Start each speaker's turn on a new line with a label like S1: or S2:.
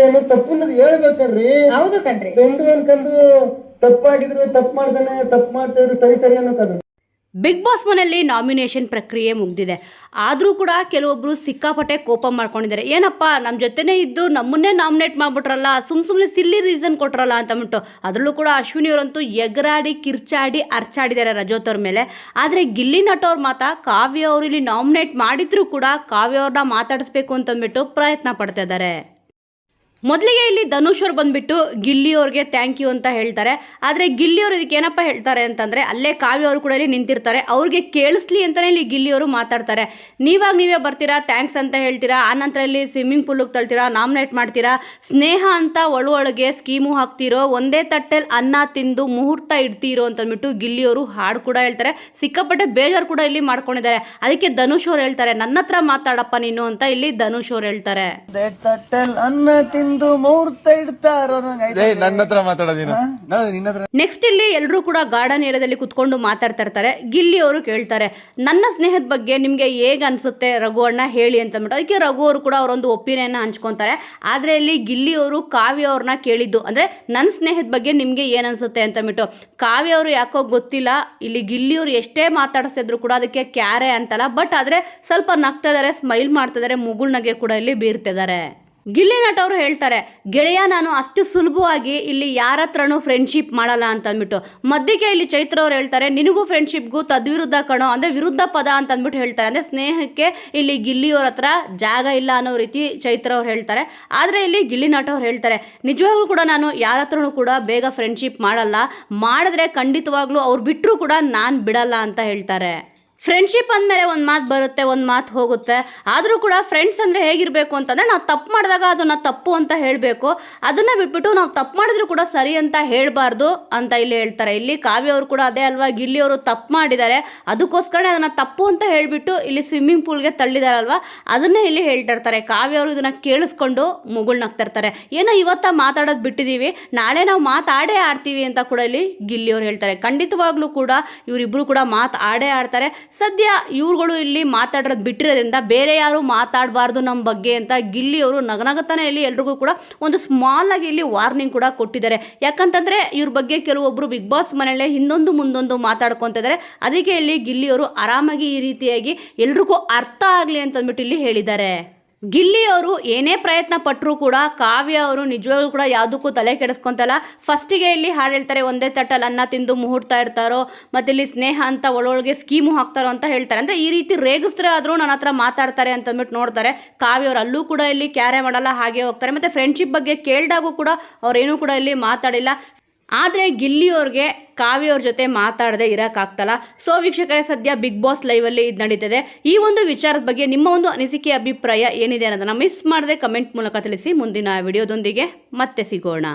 S1: ಏನು ತಪ್ಪು ಹೇಳ್ಬೇಕಲ್ರಿ.
S2: ಹೌದು ಕಣ್ರಿ.
S1: ಫ್ರೆಂಡು ಅನ್ಕೊಂಡು ತಪ್ಪಾಗಿದ್ರು ತಪ್ಪು ಮಾಡ್ದಾನೆ ತಪ್ಪು ಮಾಡ್ತಾ ಇದ್ರು ಸರಿ ಅನ್ನೋದು.
S3: ಬಿಗ್ ಬಾಸ್ ಮನೆಯಲ್ಲಿ ನಾಮಿನೇಷನ್ ಪ್ರಕ್ರಿಯೆ ಮುಗಿದಿದೆ. ಆದರೂ ಕೂಡ ಕೆಲವೊಬ್ಬರು ಸಿಕ್ಕಾಪಟ್ಟೆ ಕೋಪ ಮಾಡ್ಕೊಂಡಿದ್ದಾರೆ. ಏನಪ್ಪ ನಮ್ಮ ಜೊತೆನೇ ಇದ್ದು ನಮ್ಮನ್ನೇ ನಾಮಿನೇಟ್ ಮಾಡಿಬಿಟ್ರಲ್ಲ, ಸುಮ್ಮನೆ ಸಿಲ್ಲಿ ರೀಸನ್ ಕೊಟ್ರಲ್ಲ ಅಂತಂದ್ಬಿಟ್ಟು. ಅದರಲ್ಲೂ ಕೂಡ ಅಶ್ವಿನಿಯವರಂತೂ ಎಗರಾಡಿ ಕಿರ್ಚಾಡಿ ಅರ್ಚಾಡಿದ್ದಾರೆ ರಜೋತ್ ಅವ್ರ ಮೇಲೆ. ಆದರೆ ಗಿಲ್ಲಿ ನಟ ಅವ್ರ ಮಾತ್ರ ಕಾವ್ಯ ಅವರು ಇಲ್ಲಿ ನಾಮಿನೇಟ್ ಮಾಡಿದ್ರು ಕೂಡ ಕಾವ್ಯ ಅವ್ರನ್ನ ಮಾತಾಡಿಸ್ಬೇಕು ಅಂತಂದ್ಬಿಟ್ಟು ಪ್ರಯತ್ನ ಪಡ್ತಾ ಇದ್ದಾರೆ. ಮೊದಲಿಗೆ ಇಲ್ಲಿ ಧನುಷ್ ಅವ್ರು ಬಂದುಬಿಟ್ಟು ಗಿಲ್ಲಿ ಅವ್ರಿಗೆ ಥ್ಯಾಂಕ್ ಯು ಅಂತ ಹೇಳ್ತಾರೆ. ಆದರೆ ಗಿಲ್ಲಿ ಅವರು ಇದಕ್ಕೆ ಏನಪ್ಪ ಹೇಳ್ತಾರೆ ಅಂತಂದರೆ, ಅಲ್ಲೇ ಕಾವ್ಯ ಅವರು ಕೂಡ ಇಲ್ಲಿ ನಿಂತಿರ್ತಾರೆ, ಅವ್ರಿಗೆ ಕೇಳಿಸ್ಲಿ ಅಂತಲೇ ಇಲ್ಲಿ ಗಿಲ್ಲಿ ಅವರು ಮಾತಾಡ್ತಾರೆ. ನೀವೇ ಬರ್ತೀರಾ, ಥ್ಯಾಂಕ್ಸ್ ಅಂತ ಹೇಳ್ತೀರಾ, ಆನಂತರ ಇಲ್ಲಿ ಸ್ವಿಮ್ಮಿಂಗ್ ಪೂಲಿಗೆ ತಳ್ತೀರಾ, ನಾಮಿನೇಟ್ ಮಾಡ್ತೀರಾ, ಸ್ನೇಹ ಅಂತ ಒಳಗೆ ಸ್ಕೀಮು ಹಾಕ್ತಿರೋ, ಒಂದೇ ತಟ್ಟೆಲಿ ಅನ್ನ ತಿಂದು ಮುಹೂರ್ತ ಇಡ್ತೀರೋ ಅಂತಂದ್ಬಿಟ್ಟು ಗಿಲ್ಲಿ ಅವರು ಹಾಡು ಕೂಡ ಹೇಳ್ತಾರೆ. ಸಿಕ್ಕಾಪಟ್ಟೆ ಬೇಜಾರು ಕೂಡ ಇಲ್ಲಿ ಮಾಡ್ಕೊಂಡಿದ್ದಾರೆ. ಅದಕ್ಕೆ ಧನುಷ್ ಅವ್ರು ಹೇಳ್ತಾರೆ, ನನ್ನ ಹತ್ರ ಮಾತಾಡಪ್ಪ ನೀನು ಅಂತ ಇಲ್ಲಿ ಧನುಷ್ ಅವ್ರು ಹೇಳ್ತಾರೆ. ನೆಕ್ಸ್ಟ್ ಇಲ್ಲಿ ಎಲ್ಲರೂ ಕೂಡ ಗಾರ್ಡನ್ ಏರಿಯಾದಲ್ಲಿ ಕುತ್ಕೊಂಡು ಮಾತಾಡ್ತಾ ಇರ್ತಾರೆ. ಗಿಲ್ಲಿ ಅವರು ಕೇಳ್ತಾರೆ, ನನ್ನ ಸ್ನೇಹದ ಬಗ್ಗೆ ನಿಮ್ಗೆ ಹೇಗೆ ಅನ್ಸುತ್ತೆ ರಘು ಅಣ್ಣ ಹೇಳಿ ಅಂತಂದ್ಬಿಟ್ಟು. ಅದಕ್ಕೆ ರಘು ಅವರು ಕೂಡ ಅವರೊಂದು ಒಪಿನಿಯನ್ ಹಂಚ್ಕೊಂತಾರೆ. ಆದ್ರೆ ಇಲ್ಲಿ ಗಿಲ್ಲಿ ಅವರು ಕಾವ್ಯ ಅವ್ರನ್ನ ಕೇಳಿದ್ದು, ಅಂದ್ರೆ ನನ್ನ ಸ್ನೇಹದ ಬಗ್ಗೆ ನಿಮ್ಗೆ ಏನ್ ಅನ್ಸುತ್ತೆ ಅಂತಂದ್ಬಿಟ್ಟು. ಕಾವ್ಯ ಅವರು ಯಾಕೋ ಗೊತ್ತಿಲ್ಲ, ಇಲ್ಲಿ ಗಿಲ್ಲಿ ಅವರು ಎಷ್ಟೇ ಮಾತಾಡಿಸ್ತಿದ್ರು ಕೂಡ ಅದಕ್ಕೆ ಕ್ಯಾರೆ ಅಂತಲ್ಲ, ಬಟ್ ಆದ್ರೆ ಸ್ವಲ್ಪ ನಗ್ತಾ ಇದಾರೆ, ಸ್ಮೈಲ್ ಮಾಡ್ತಾ ಇದಾರೆ, ಮುಗುಳ್ನಗೆ ಕೂಡ ಇಲ್ಲಿ ಬೀರ್ತಿದ್ದಾರೆ. ಗಿಲ್ಲಿ ನಟ ಅವರು ಹೇಳ್ತಾರೆ, ಗೆಳೆಯ ನಾನು ಅಷ್ಟು ಸುಲಭವಾಗಿ ಇಲ್ಲಿ ಯಾರ ಹತ್ರನೂ ಫ್ರೆಂಡ್ಶಿಪ್ ಮಾಡಲ್ಲ ಅಂತ ಅಂದ್ಬಿಟ್ಟು. ಮಧ್ಯಕ್ಕೆ ಇಲ್ಲಿ ಚೈತ್ರ ಅವ್ರು ಹೇಳ್ತಾರೆ, ನಿನಗೂ ಫ್ರೆಂಡ್ಶಿಪ್ಗೂ ತದ್ವಿರುದ್ಧ ಕಣೋ, ಅಂದರೆ ವಿರುದ್ಧ ಪದ ಅಂತ ಅಂದ್ಬಿಟ್ಟು ಹೇಳ್ತಾರೆ. ಅಂದರೆ ಸ್ನೇಹಕ್ಕೆ ಇಲ್ಲಿ ಗಿಲ್ಲಿಯವ್ರ ಹತ್ರ ಜಾಗ ಇಲ್ಲ ಅನ್ನೋ ರೀತಿ ಚೈತ್ರ ಅವ್ರು ಹೇಳ್ತಾರೆ. ಆದರೆ ಇಲ್ಲಿ ಗಿಲ್ಲಿ ನಟ ಅವ್ರು ಹೇಳ್ತಾರೆ, ನಿಜವಾಗ್ಲೂ ಕೂಡ ನಾನು ಯಾರ ಹತ್ರನೂ ಕೂಡ ಬೇಗ ಫ್ರೆಂಡ್ಶಿಪ್ ಮಾಡಲ್ಲ, ಮಾಡಿದ್ರೆ ಖಂಡಿತವಾಗ್ಲೂ ಅವ್ರು ಬಿಟ್ಟರೂ ಕೂಡ ನಾನು ಬಿಡಲ್ಲ ಅಂತ ಹೇಳ್ತಾರೆ. ಫ್ರೆಂಡ್ಶಿಪ್ ಅಂದಮೇಲೆ ಒಂದು ಮಾತು ಬರುತ್ತೆ, ಒಂದು ಮಾತು ಹೋಗುತ್ತೆ. ಆದರೂ ಕೂಡ ಫ್ರೆಂಡ್ಸ್ ಅಂದರೆ ಹೇಗಿರಬೇಕು ಅಂತಂದರೆ, ನಾವು ತಪ್ಪು ಮಾಡಿದಾಗ ಅದನ್ನು ತಪ್ಪು ಅಂತ ಹೇಳಬೇಕು, ಅದನ್ನು ಬಿಟ್ಬಿಟ್ಟು ನಾವು ತಪ್ಪು ಮಾಡಿದ್ರು ಕೂಡ ಸರಿ ಅಂತ ಹೇಳಬಾರ್ದು ಅಂತ ಇಲ್ಲಿ ಹೇಳ್ತಾರೆ. ಇಲ್ಲಿ ಕಾವ್ಯ ಅವರು ಕೂಡ ಅದೇ ಅಲ್ವಾ, ಗಿಲ್ಲಿ ಅವರು ತಪ್ಪು ಮಾಡಿದ್ದಾರೆ, ಅದಕ್ಕೋಸ್ಕರ ಅದನ್ನು ತಪ್ಪು ಅಂತ ಹೇಳಿಬಿಟ್ಟು ಇಲ್ಲಿ ಸ್ವಿಮ್ಮಿಂಗ್ ಪೂಲ್ಗೆ ತಳ್ಳಿದಾರಲ್ವ, ಅದನ್ನೇ ಇಲ್ಲಿ ಹೇಳ್ತಿರ್ತಾರೆ. ಕಾವ್ಯ ಅವರು ಇದನ್ನು ಕೇಳಿಸ್ಕೊಂಡು ಮುಗುಳ್ನಾಗ್ತಾ ಇರ್ತಾರೆ. ಏನೋ ಇವತ್ತ ಮಾತಾಡೋದು ಬಿಟ್ಟಿದ್ದೀವಿ, ನಾಳೆ ನಾವು ಮಾತಾಡೇ ಆಡ್ತೀವಿ ಅಂತ ಕೂಡ ಇಲ್ಲಿ ಗಿಲ್ಲಿ ಅವರು ಹೇಳ್ತಾರೆ. ಖಂಡಿತವಾಗ್ಲೂ ಕೂಡ ಇವರಿಬ್ಬರು ಕೂಡ ಆಡೇ ಆಡ್ತಾರೆ. ಸದ್ಯ ಇವ್ರುಗಳು ಇಲ್ಲಿ ಮಾತಾಡೋದು ಬಿಟ್ಟಿರೋದ್ರಿಂದ ಬೇರೆ ಯಾರು ಮಾತಾಡಬಾರ್ದು ನಮ್ಮ ಬಗ್ಗೆ ಅಂತ ಗಿಲ್ಲಿ ಅವರು ನಗನಗತಾನೆ ಇಲ್ಲಿ ಎಲ್ರಿಗೂ ಕೂಡ ಒಂದು ಸ್ಮಾಲ್ ಆಗಿ ಇಲ್ಲಿ ವಾರ್ನಿಂಗ್ ಕೂಡ ಕೊಟ್ಟಿದ್ದಾರೆ. ಯಾಕಂತಂದ್ರೆ ಇವ್ರ ಬಗ್ಗೆ ಕೆಲವೊಬ್ರು ಬಿಗ್ ಬಾಸ್ ಮನೆಯಲ್ಲೇ ಹಿಂದೊಂದು ಮುಂದೊಂದು ಮಾತಾಡ್ಕೊತಿದ್ದಾರೆ. ಅದಕ್ಕೆ ಇಲ್ಲಿ ಗಿಲ್ಲಿ ಅವರು ಆರಾಮಾಗಿ ಈ ರೀತಿಯಾಗಿ ಎಲ್ರಿಗೂ ಅರ್ಥ ಆಗಲಿ ಅಂತಂದ್ಬಿಟ್ಟು ಇಲ್ಲಿ ಹೇಳಿದ್ದಾರೆ. ಗಿಲ್ಲಿ ಅವರು ಏನೇ ಪ್ರಯತ್ನ ಪಟ್ಟರೂ ಕೂಡ ಕಾವ್ಯ ಅವರು ನಿಜವಾಗ್ಲೂ ಕೂಡ ಯಾವುದಕ್ಕೂ ತಲೆ ಕೆಡಿಸ್ಕೊಂತಲ್ಲ. ಫಸ್ಟಿಗೆ ಇಲ್ಲಿ ಹಾಡು ಹೇಳ್ತಾರೆ, ಒಂದೇ ತಟ್ಟಲ್ಲಿ ಅನ್ನ ತಿಂದು ಮುಹೂರ್ತ ಇರ್ತಾರೋ, ಮತ್ತು ಇಲ್ಲಿ ಸ್ನೇಹ ಅಂತ ಒಳಗೆ ಸ್ಕೀಮು ಹಾಕ್ತಾರೋ ಅಂತ ಹೇಳ್ತಾರೆ. ಅಂದರೆ ಈ ರೀತಿ ರೇಗಿಸ್ತಾರೆ ಆದರೂ ನನ್ನ ಹತ್ರ ಮಾತಾಡ್ತಾರೆ ಅಂತಂದ್ಬಿಟ್ಟು ನೋಡ್ತಾರೆ. ಕಾವ್ಯ ಅವರು ಅಲ್ಲೂ ಕೂಡ ಇಲ್ಲಿ ಕ್ಯಾರೆ ಮಾಡಲ್ಲ, ಹಾಗೆ ಹೋಗ್ತಾರೆ. ಮತ್ತು ಫ್ರೆಂಡ್ಶಿಪ್ ಬಗ್ಗೆ ಕೇಳಿದಾಗೂ ಕೂಡ ಅವ್ರೇನೂ ಕೂಡ ಇಲ್ಲಿ ಮಾತಾಡಿಲ್ಲ. ಆದರೆ ಗಿಲ್ಲಿಯವ್ರಿಗೆ ಕಾವ್ಯವ್ರ ಜೊತೆ ಮಾತಾಡದೆ ಇರೋಕ್ಕಾಗ್ತಲ್ಲ. ಸೊ ವೀಕ್ಷಕರೇ, ಸದ್ಯ ಬಿಗ್ ಬಾಸ್ ಲೈವಲ್ಲಿ ಇದು ನಡೀತಿದೆ. ಈ ಒಂದು ವಿಚಾರದ ಬಗ್ಗೆ ನಿಮ್ಮ ಒಂದು ಅನಿಸಿಕೆ ಅಭಿಪ್ರಾಯ ಏನಿದೆ ಅನ್ನೋದನ್ನು ಮಿಸ್ ಮಾಡದೆ ಕಮೆಂಟ್ ಮೂಲಕ ತಿಳಿಸಿ. ಮುಂದಿನ ವಿಡಿಯೋದೊಂದಿಗೆ ಮತ್ತೆ ಸಿಗೋಣ.